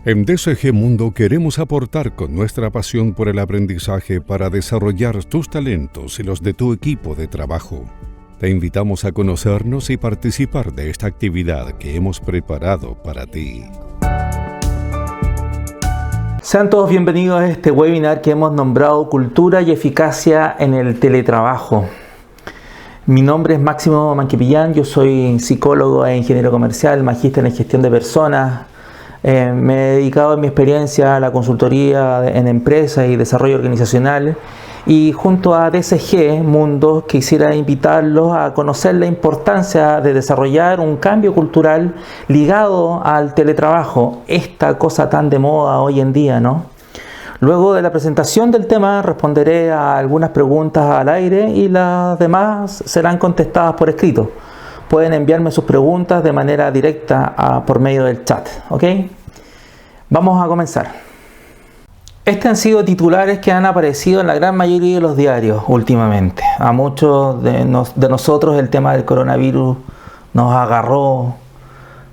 En DCG Mundo queremos aportar con nuestra pasión por el aprendizaje para desarrollar tus talentos y los de tu equipo de trabajo. Te invitamos a conocernos y participar de esta actividad que hemos preparado para ti. Sean todos bienvenidos a este webinar que hemos nombrado Cultura y Eficacia en el Teletrabajo. Mi nombre es Máximo Manquipillán, yo soy psicólogo e ingeniero comercial, magíster en gestión de personas. Me he dedicado en mi experiencia a la consultoría en empresas y desarrollo organizacional, y junto a DCG Mundo quisiera invitarlos a conocer la importancia de desarrollar un cambio cultural ligado al teletrabajo, esta cosa tan de moda hoy en día, ¿no? Luego de la presentación del tema responderé a algunas preguntas al aire y las demás serán contestadas por escrito. Pueden enviarme sus preguntas de manera directa por medio del chat, ¿ok? Vamos a comenzar. Estos han sido titulares que han aparecido en la gran mayoría de los diarios últimamente. A muchos de nosotros el tema del coronavirus nos agarró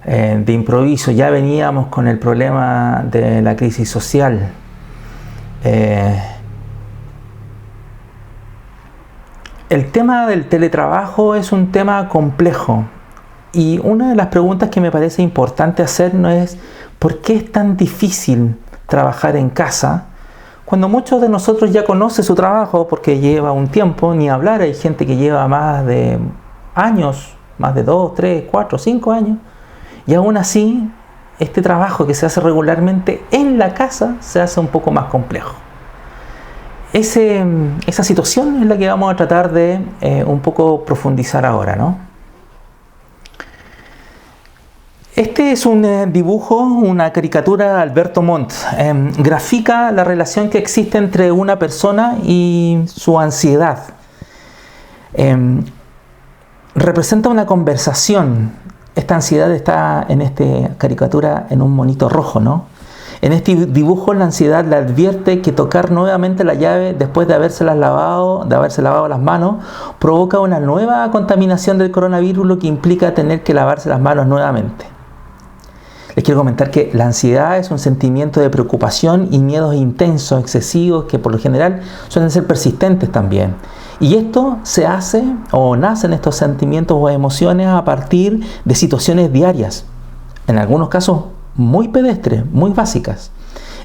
de improviso. Ya veníamos con el problema de la crisis social. El tema del teletrabajo es un tema complejo, y una de las preguntas que me parece importante hacernos es ¿por qué es tan difícil trabajar en casa cuando muchos de nosotros ya conocen su trabajo porque lleva un tiempo? Ni hablar, hay gente que lleva más de años, más de 2, 3, 4, 5 años, y aún así este trabajo que se hace regularmente en la casa se hace un poco más complejo. Esa situación es la que vamos a tratar de un poco profundizar ahora, ¿no? Este es un dibujo, una caricatura de Alberto Montt. Grafica la relación que existe entre una persona y su ansiedad. Representa una conversación. Esta ansiedad está en esta caricatura en un monito rojo, ¿no? En este dibujo la ansiedad le advierte que tocar nuevamente la llave después de haberse lavado las manos provoca una nueva contaminación del coronavirus, lo que implica tener que lavarse las manos nuevamente. Les quiero comentar que la ansiedad es un sentimiento de preocupación y miedos intensos, excesivos, que por lo general suelen ser persistentes también. Y esto se hace o nacen estos sentimientos o emociones a partir de situaciones diarias, en algunos casos muy pedestres, muy básicas.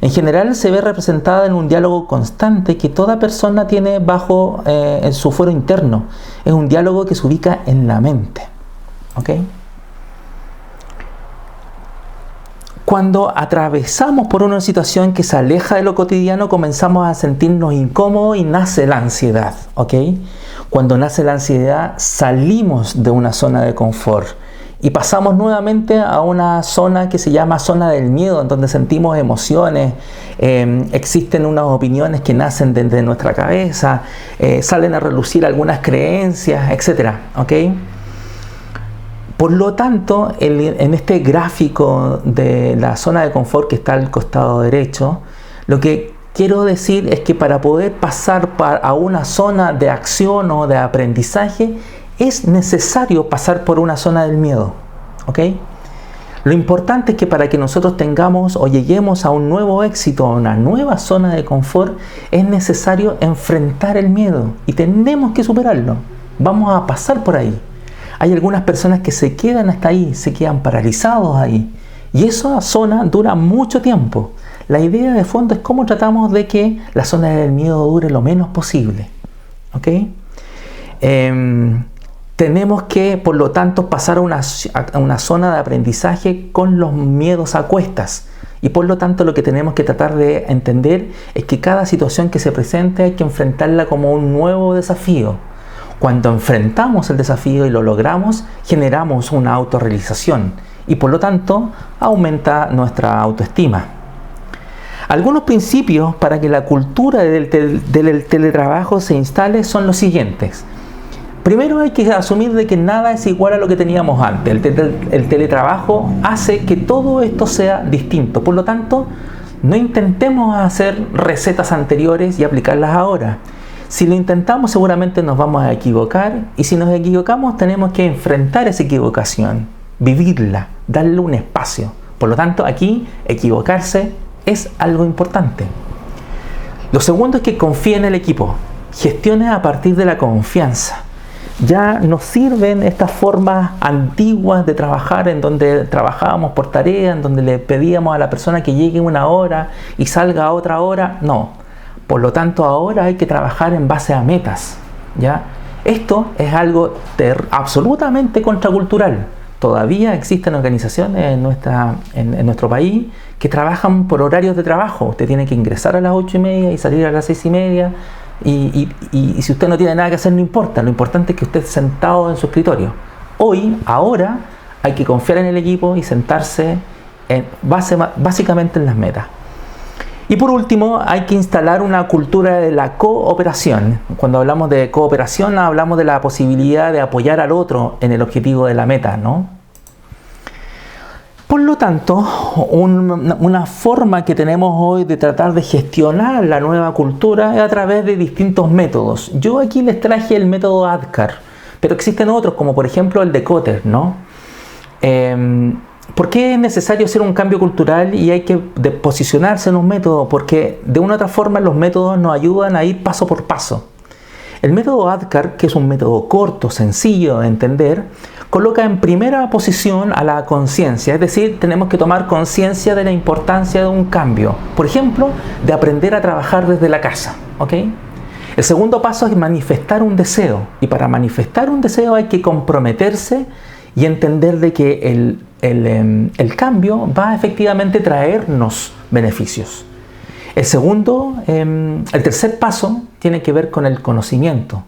En general se ve representada en un diálogo constante que toda persona tiene bajo en su fuero interno. Es un diálogo que se ubica en la mente, ¿ok? Cuando atravesamos por una situación que se aleja de lo cotidiano, comenzamos a sentirnos incómodos y nace la ansiedad, ¿ok? Cuando nace la ansiedad, salimos de una zona de confort y pasamos nuevamente a una zona que se llama zona del miedo, en donde sentimos emociones, existen unas opiniones que nacen desde nuestra cabeza, salen a relucir algunas creencias, etc., ¿ok? Por lo tanto, en este gráfico de la zona de confort que está al costado derecho, lo que quiero decir es que para poder pasar a una zona de acción o de aprendizaje, es necesario pasar por una zona del miedo, ¿ok? Lo importante es que para que nosotros tengamos o lleguemos a un nuevo éxito, a una nueva zona de confort, es necesario enfrentar el miedo y tenemos que superarlo. Vamos a pasar por ahí. Hay algunas personas que se quedan hasta ahí, se quedan paralizados ahí, y esa zona dura mucho tiempo. La idea de fondo es cómo tratamos de que la zona del miedo dure lo menos posible, ¿ok? Tenemos que, por lo tanto, pasar a una zona de aprendizaje con los miedos a cuestas. Y por lo tanto, lo que tenemos que tratar de entender es que cada situación que se presente hay que enfrentarla como un nuevo desafío. Cuando enfrentamos el desafío y lo logramos, generamos una autorrealización y por lo tanto aumenta nuestra autoestima. Algunos principios para que la cultura del teletrabajo se instale son los siguientes. Primero hay que asumir de que nada es igual a lo que teníamos antes. El teletrabajo hace que todo esto sea distinto. Por lo tanto, no intentemos hacer recetas anteriores y aplicarlas ahora. Si lo intentamos, seguramente nos vamos a equivocar, y si nos equivocamos tenemos que enfrentar esa equivocación, vivirla, darle un espacio, Por lo tanto, aquí equivocarse es algo importante. Lo segundo es que confíe en el equipo. Gestione a partir de la confianza. Ya nos sirven estas formas antiguas de trabajar en donde trabajábamos por tarea, en donde le pedíamos a la persona que llegue una hora y salga a otra hora. No. Por lo tanto, ahora hay que trabajar en base a metas, ¿ya? Esto es algo absolutamente contracultural. Todavía existen organizaciones en nuestro país que trabajan por horarios de trabajo. Usted tiene que ingresar a las 8:30 y salir a las 6:30. Y si usted no tiene nada que hacer, no importa. Lo importante es que usted esté sentado en su escritorio. Ahora, hay que confiar en el equipo y sentarse básicamente en las metas. Y por último, hay que instalar una cultura de la cooperación. Cuando hablamos de cooperación, hablamos de la posibilidad de apoyar al otro en el objetivo de la meta, ¿no? Por lo tanto, una forma que tenemos hoy de tratar de gestionar la nueva cultura es a través de distintos métodos. Yo aquí les traje el método ADKAR, pero existen otros, como por ejemplo el de Kotter, ¿no? ¿Por qué es necesario hacer un cambio cultural y hay que posicionarse en un método? Porque de una u otra forma los métodos nos ayudan a ir paso por paso. El método ADKAR, que es un método corto, sencillo de entender, coloca en primera posición a la conciencia, es decir, tenemos que tomar conciencia de la importancia de un cambio. Por ejemplo, de aprender a trabajar desde la casa, ¿ok? El segundo paso es manifestar un deseo, y para manifestar un deseo hay que comprometerse y entender de que el cambio va a efectivamente traernos beneficios. El tercer paso tiene que ver con el conocimiento.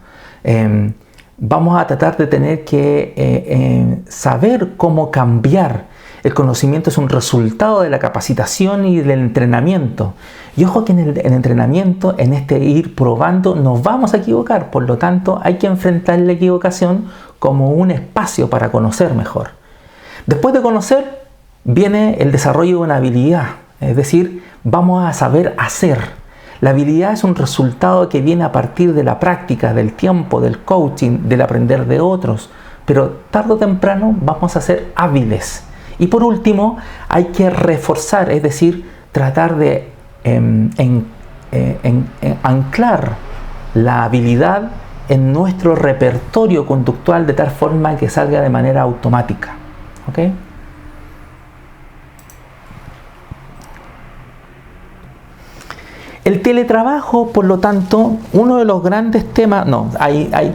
Vamos a tratar de tener que saber cómo cambiar. El conocimiento es un resultado de la capacitación y del entrenamiento. Y ojo que en el entrenamiento, en este ir probando, nos vamos a equivocar. Por lo tanto, hay que enfrentar la equivocación como un espacio para conocer mejor. Después de conocer, viene el desarrollo de una habilidad. Es decir, vamos a saber hacer. La habilidad es un resultado que viene a partir de la práctica, del tiempo, del coaching, del aprender de otros. Pero tarde o temprano vamos a ser hábiles. Y por último, hay que reforzar, es decir, tratar de anclar la habilidad en nuestro repertorio conductual de tal forma que salga de manera automática. ¿Ok? El teletrabajo, por lo tanto, uno de los grandes temas,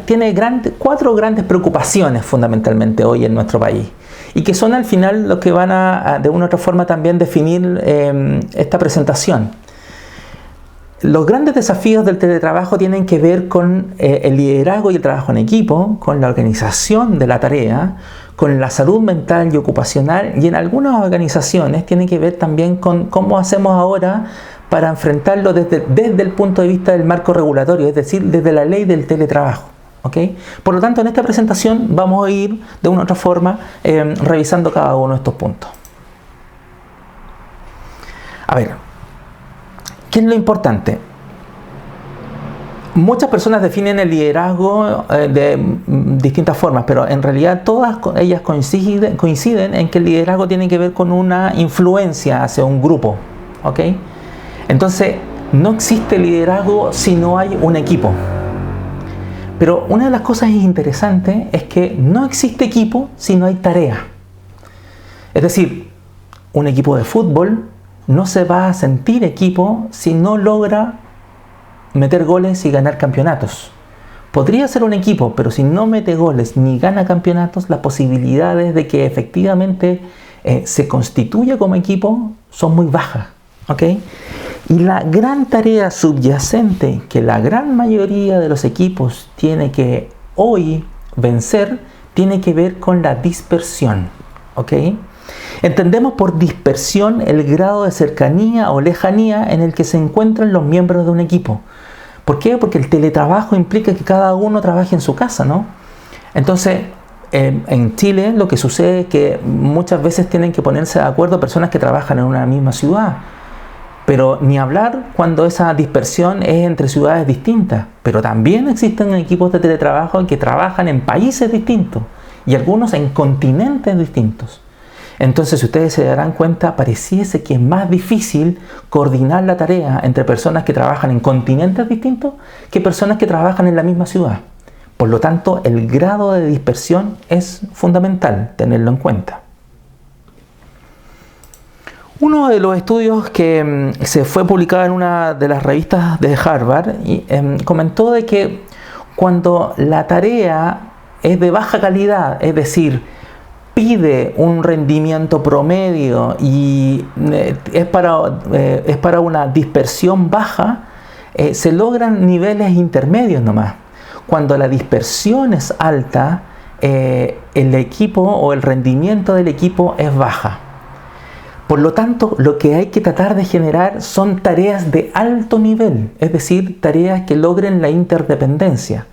tiene cuatro grandes preocupaciones fundamentalmente hoy en nuestro país y que son al final los que van a de una u otra forma también definir esta presentación. Los grandes desafíos del teletrabajo tienen que ver con el liderazgo y el trabajo en equipo, con la organización de la tarea, con la salud mental y ocupacional, y en algunas organizaciones tienen que ver también con cómo hacemos ahora para enfrentarlo desde el punto de vista del marco regulatorio, es decir, desde la ley del teletrabajo. ¿Okay? Por lo tanto, en esta presentación vamos a ir de una u otra forma revisando cada uno de estos puntos. A ver, ¿qué es lo importante? Muchas personas definen el liderazgo de distintas formas, pero en realidad todas ellas coinciden en que el liderazgo tiene que ver con una influencia hacia un grupo. ¿Ok? Entonces, no existe liderazgo si no hay un equipo. Pero una de las cosas interesantes es que no existe equipo si no hay tarea. Es decir, un equipo de fútbol no se va a sentir equipo si no logra meter goles y ganar campeonatos. Podría ser un equipo, pero si no mete goles ni gana campeonatos, las posibilidades de que efectivamente se constituya como equipo son muy bajas. ¿Ok? Y la gran tarea subyacente que la gran mayoría de los equipos tiene que hoy vencer tiene que ver con la dispersión. ¿Ok? Entendemos por dispersión el grado de cercanía o lejanía en el que se encuentran los miembros de un equipo. ¿Por qué? Porque el teletrabajo implica que cada uno trabaje en su casa, ¿no? Entonces, en Chile lo que sucede es que muchas veces tienen que ponerse de acuerdo personas que trabajan en una misma ciudad. Pero ni hablar cuando esa dispersión es entre ciudades distintas. Pero también existen equipos de teletrabajo que trabajan en países distintos y algunos en continentes distintos. Entonces, si ustedes se darán cuenta, pareciese que es más difícil coordinar la tarea entre personas que trabajan en continentes distintos que personas que trabajan en la misma ciudad. Por lo tanto, el grado de dispersión es fundamental tenerlo en cuenta. Uno de los estudios que se fue publicado en una de las revistas de Harvard comentó de que cuando la tarea es de baja calidad, es decir, pide un rendimiento promedio y es para una dispersión baja, se logran niveles intermedios nomás. Cuando la dispersión es alta, el equipo o el rendimiento del equipo es baja. Por lo tanto, lo que hay que tratar de generar son tareas de alto nivel, es decir, tareas que logren la interdependencia.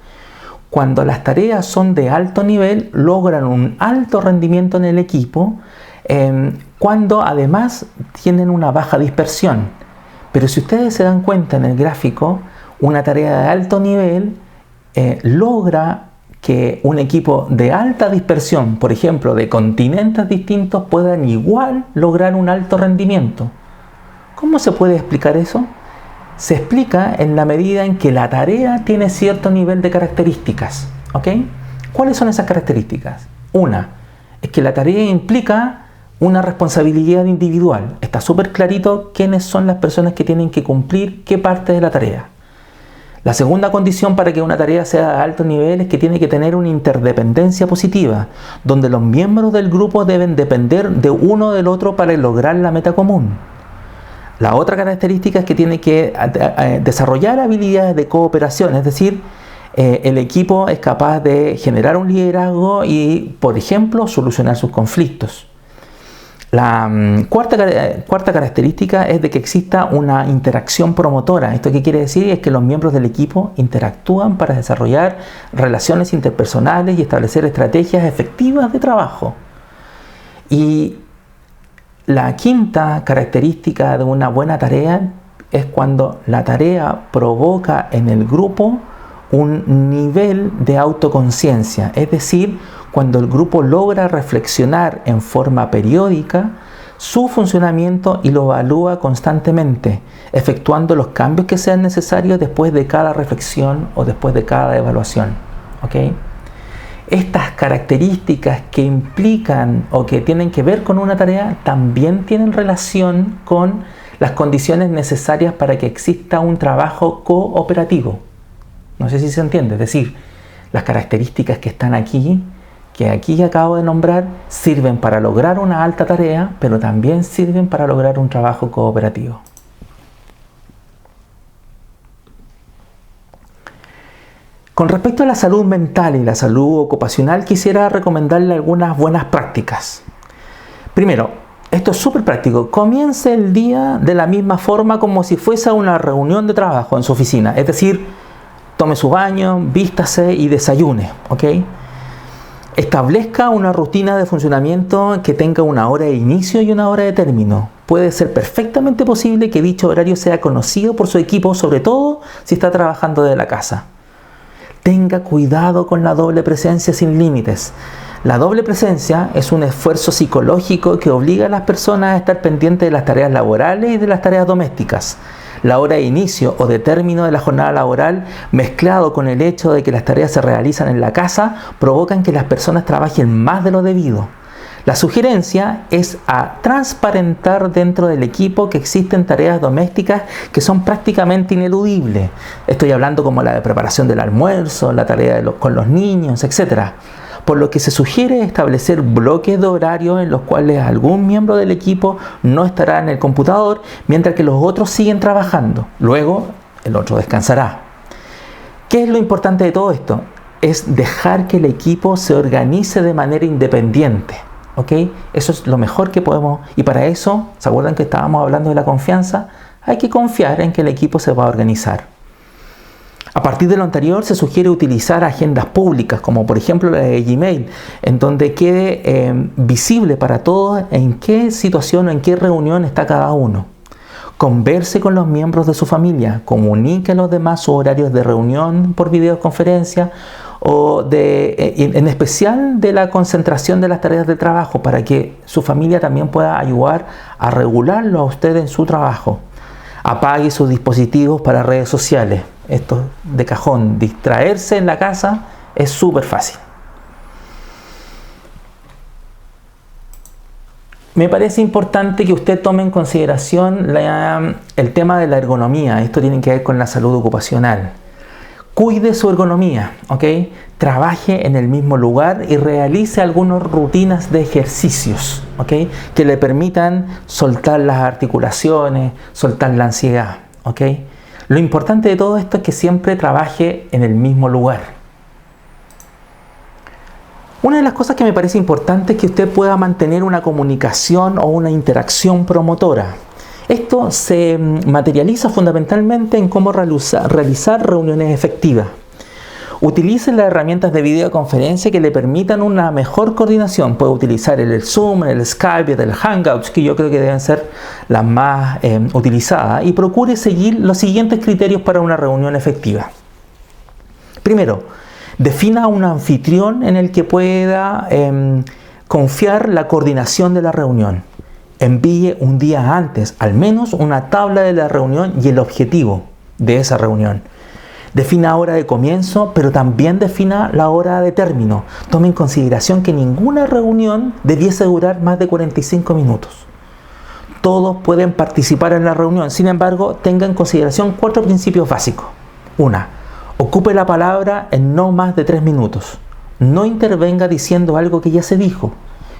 Cuando las tareas son de alto nivel, logran un alto rendimiento en el equipo, cuando además tienen una baja dispersión. Pero si ustedes se dan cuenta en el gráfico, una tarea de alto nivel logra que un equipo de alta dispersión, por ejemplo, de continentes distintos, puedan igual lograr un alto rendimiento. ¿Cómo se puede explicar eso? Se explica en la medida en que la tarea tiene cierto nivel de características. ¿Ok? ¿Cuáles son esas características? Una, es que la tarea implica una responsabilidad individual. Está súper clarito quiénes son las personas que tienen que cumplir qué parte de la tarea. La segunda condición para que una tarea sea de alto nivel es que tiene que tener una interdependencia positiva, donde los miembros del grupo deben depender de uno del otro para lograr la meta común. La otra característica es que tiene que desarrollar habilidades de cooperación, es decir, el equipo es capaz de generar un liderazgo y, por ejemplo, solucionar sus conflictos. La cuarta característica es de que exista una interacción promotora. ¿Esto qué quiere decir? Es que los miembros del equipo interactúan para desarrollar relaciones interpersonales y establecer estrategias efectivas de trabajo. Y la quinta característica de una buena tarea es cuando la tarea provoca en el grupo un nivel de autoconciencia, es decir, cuando el grupo logra reflexionar en forma periódica su funcionamiento y lo evalúa constantemente, efectuando los cambios que sean necesarios después de cada reflexión o después de cada evaluación. ¿Ok? Estas características que implican o que tienen que ver con una tarea también tienen relación con las condiciones necesarias para que exista un trabajo cooperativo. No sé si se entiende, es decir, las características que están aquí, que aquí acabo de nombrar, sirven para lograr una alta tarea, pero también sirven para lograr un trabajo cooperativo. Con respecto a la salud mental y la salud ocupacional, quisiera recomendarle algunas buenas prácticas. Primero, esto es súper práctico. Comience el día de la misma forma como si fuese una reunión de trabajo en su oficina. Es decir, tome su baño, vístase y desayune. ¿Ok? Establezca una rutina de funcionamiento que tenga una hora de inicio y una hora de término. Puede ser perfectamente posible que dicho horario sea conocido por su equipo, sobre todo si está trabajando desde la casa. Tenga cuidado con la doble presencia sin límites. La doble presencia es un esfuerzo psicológico que obliga a las personas a estar pendientes de las tareas laborales y de las tareas domésticas. La hora de inicio o de término de la jornada laboral, mezclado con el hecho de que las tareas se realizan en la casa, provocan que las personas trabajen más de lo debido. La sugerencia es a transparentar dentro del equipo que existen tareas domésticas que son prácticamente ineludibles. Estoy hablando como la de preparación del almuerzo, la tarea con los niños, etc. Por lo que se sugiere establecer bloques de horario en los cuales algún miembro del equipo no estará en el computador mientras que los otros siguen trabajando. Luego, el otro descansará. ¿Qué es lo importante de todo esto? Es dejar que el equipo se organice de manera independiente. ¿Ok? Eso es lo mejor que podemos, y para eso, ¿se acuerdan que estábamos hablando de la confianza? Hay que confiar en que el equipo se va a organizar. A partir de lo anterior se sugiere utilizar agendas públicas, como por ejemplo la de Gmail, en donde quede visible para todos en qué situación o en qué reunión está cada uno. Converse con los miembros de su familia, comunique a los demás sus horarios de reunión por videoconferencia o en especial de la concentración de las tareas de trabajo, para que su familia también pueda ayudar a regularlo a usted en su trabajo. Apague sus dispositivos para redes sociales. Esto de cajón, distraerse en la casa es súper fácil. Me parece importante que usted tome en consideración el tema de la ergonomía. Esto tiene que ver con la salud ocupacional. Cuide su ergonomía, ¿ok? Trabaje en el mismo lugar y realice algunas rutinas de ejercicios, ¿ok? Que le permitan soltar las articulaciones, soltar la ansiedad, ¿ok? Lo importante de todo esto es que siempre trabaje en el mismo lugar. Una de las cosas que me parece importante es que usted pueda mantener una comunicación o una interacción promotora. Esto se materializa fundamentalmente en cómo realizar reuniones efectivas. Utilice las herramientas de videoconferencia que le permitan una mejor coordinación. Puede utilizar el Zoom, el Skype, el Hangouts, que yo creo que deben ser las más utilizadas. Y procure seguir los siguientes criterios para una reunión efectiva. Primero, defina un anfitrión en el que pueda confiar la coordinación de la reunión. Envíe un día antes, al menos, una tabla de la reunión y el objetivo de esa reunión. Defina hora de comienzo, pero también defina la hora de término. Tome en consideración que ninguna reunión debiese durar más de 45 minutos. Todos pueden participar en la reunión, sin embargo, tenga en consideración 4 principios básicos. 1. Ocupe la palabra en no más de 3 minutos. No intervenga diciendo algo que ya se dijo.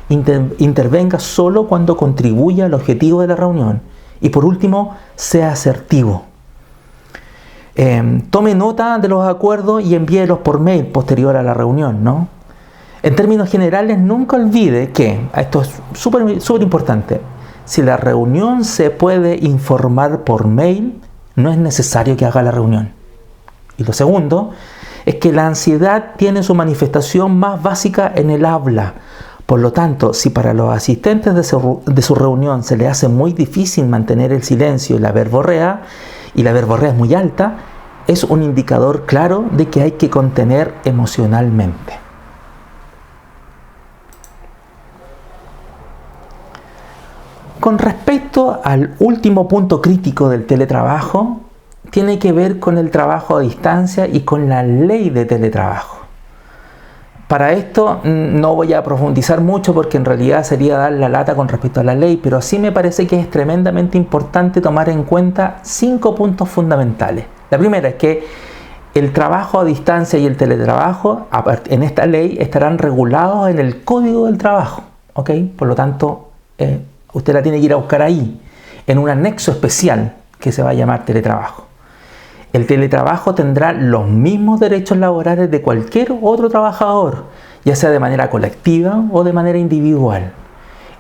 Intervenga solo cuando contribuya al objetivo de la reunión. Y por último, sea asertivo. Tome nota de los acuerdos y envíelos por mail posterior a la reunión, ¿no? En términos generales, nunca olvide que, esto es súper importante, si la reunión se puede informar por mail, no es necesario que haga la reunión. Y lo segundo es que la ansiedad tiene su manifestación más básica en el habla. Por lo tanto, si para los asistentes de su reunión se le hace muy difícil mantener el silencio y la verborrea es muy alta, es un indicador claro de que hay que contener emocionalmente. Con respecto al último punto crítico del teletrabajo, tiene que ver con el trabajo a distancia y con la ley de teletrabajo. Para esto no voy a profundizar mucho porque en realidad sería dar la lata con respecto a la ley, pero sí me parece que es tremendamente importante tomar en cuenta 5 puntos fundamentales. La primera es que el trabajo a distancia y el teletrabajo en esta ley estarán regulados en el Código del Trabajo, ¿ok? Por lo tanto, usted la tiene que ir a buscar ahí, en un anexo especial que se va a llamar teletrabajo. El teletrabajo tendrá los mismos derechos laborales de cualquier otro trabajador, ya sea de manera colectiva o de manera individual.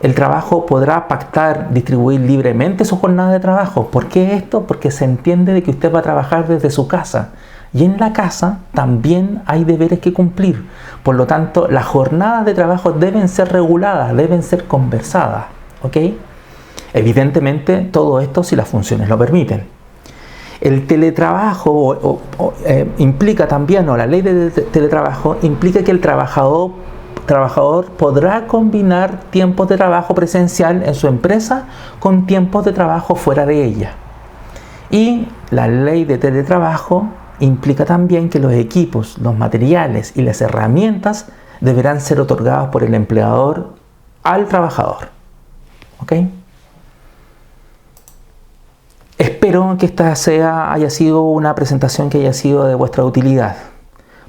El trabajo podrá pactar, distribuir libremente su jornada de trabajo. ¿Por qué esto? Porque se entiende de que usted va a trabajar desde su casa. Y en la casa también hay deberes que cumplir. Por lo tanto, las jornadas de trabajo deben ser reguladas, deben ser conversadas, ¿ok? Evidentemente, todo esto si las funciones lo permiten. El teletrabajo implica también, o la ley de teletrabajo implica que el trabajador podrá combinar tiempos de trabajo presencial en su empresa con tiempos de trabajo fuera de ella. Y la ley de teletrabajo implica también que los equipos, los materiales y las herramientas deberán ser otorgados por el empleador al trabajador. ¿Ok? Espero que esta haya sido una presentación que haya sido de vuestra utilidad.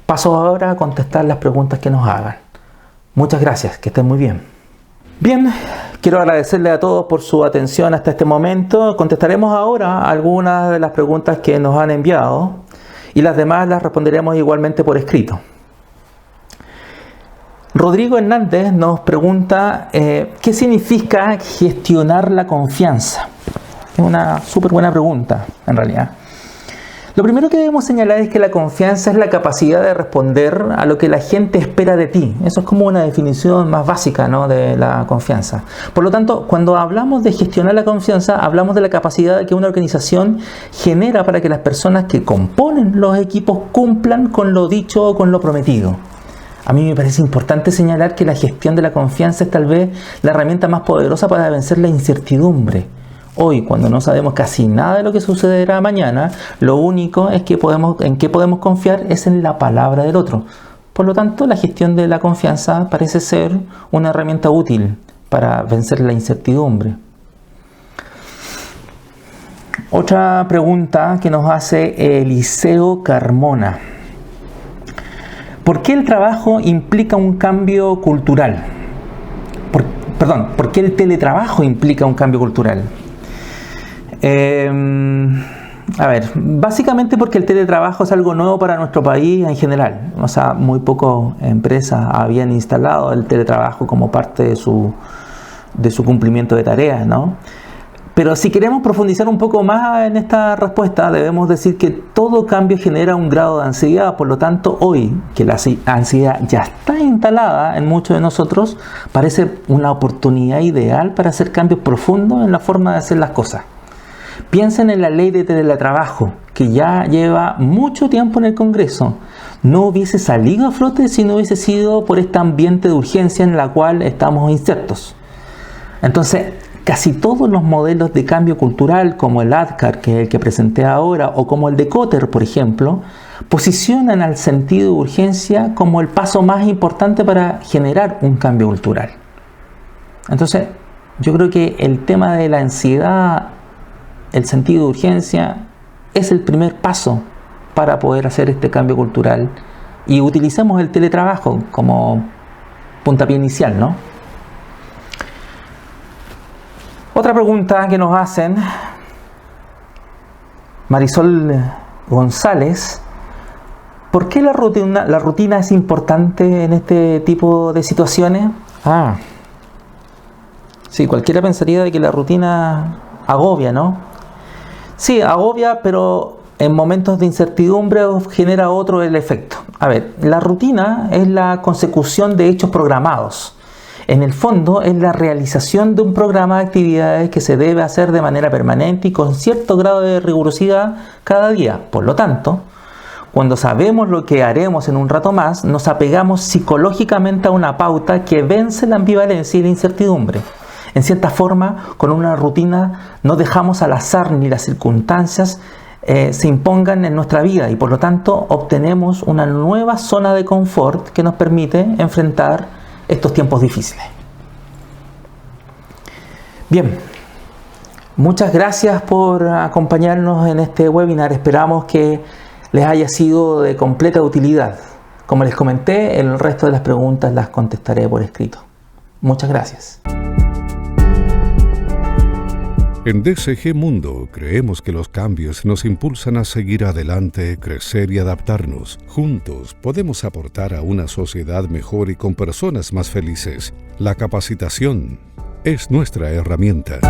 Paso ahora a contestar las preguntas que nos hagan. Muchas gracias, que estén muy bien. Bien, quiero agradecerle a todos por su atención hasta este momento. Contestaremos ahora algunas de las preguntas que nos han enviado y las demás las responderemos igualmente por escrito. Rodrigo Hernández nos pregunta ¿qué significa gestionar la confianza? Es una súper buena pregunta, en realidad. Lo primero que debemos señalar es que la confianza es la capacidad de responder a lo que la gente espera de ti. Eso es como una definición más básica, ¿no?, de la confianza. Por lo tanto, cuando hablamos de gestionar la confianza, hablamos de la capacidad que una organización genera para que las personas que componen los equipos cumplan con lo dicho o con lo prometido. A mí me parece importante señalar que la gestión de la confianza es tal vez la herramienta más poderosa para vencer la incertidumbre. Hoy, cuando no sabemos casi nada de lo que sucederá mañana, lo único en que podemos confiar es en la palabra del otro. Por lo tanto, la gestión de la confianza parece ser una herramienta útil para vencer la incertidumbre. Otra pregunta que nos hace Eliseo Carmona. ¿Por qué el trabajo implica un cambio cultural? ¿Por qué el teletrabajo implica un cambio cultural? Básicamente porque el teletrabajo es algo nuevo para nuestro país en general. O sea, muy pocas empresas habían instalado el teletrabajo como parte de su cumplimiento de tareas, ¿no? Pero si queremos profundizar un poco más en esta respuesta, debemos decir que todo cambio genera un grado de ansiedad. Por lo tanto, hoy, que la ansiedad ya está instalada en muchos de nosotros, parece una oportunidad ideal para hacer cambios profundos en la forma de hacer las cosas. Piensen en la ley de teletrabajo, que ya lleva mucho tiempo en el Congreso. No hubiese salido a flote si no hubiese sido por este ambiente de urgencia en la cual estamos insertos. Entonces, casi todos los modelos de cambio cultural, como el ADKAR, que es el que presenté ahora, o como el de Kotter, por ejemplo, posicionan al sentido de urgencia como el paso más importante para generar un cambio cultural. Entonces, yo creo que el tema de la ansiedad, el sentido de urgencia, es el primer paso para poder hacer este cambio cultural. Y utilicemos el teletrabajo como puntapié inicial, ¿no? Otra pregunta que nos hacen, Marisol González: ¿por qué la rutina es importante en este tipo de situaciones? Sí, cualquiera pensaría de que la rutina agobia, ¿no? Sí, agobia, pero en momentos de incertidumbre genera otro el efecto. A ver, la rutina es la consecución de hechos programados. En el fondo, es la realización de un programa de actividades que se debe hacer de manera permanente y con cierto grado de rigurosidad cada día. Por lo tanto, cuando sabemos lo que haremos en un rato más, nos apegamos psicológicamente a una pauta que vence la ambivalencia y la incertidumbre. En cierta forma, con una rutina no dejamos al azar ni las circunstancias se impongan en nuestra vida y por lo tanto obtenemos una nueva zona de confort que nos permite enfrentar estos tiempos difíciles. Bien, muchas gracias por acompañarnos en este webinar. Esperamos que les haya sido de completa utilidad. Como les comenté, el resto de las preguntas las contestaré por escrito. Muchas gracias. En DCG Mundo creemos que los cambios nos impulsan a seguir adelante, crecer y adaptarnos. Juntos podemos aportar a una sociedad mejor y con personas más felices. La capacitación es nuestra herramienta.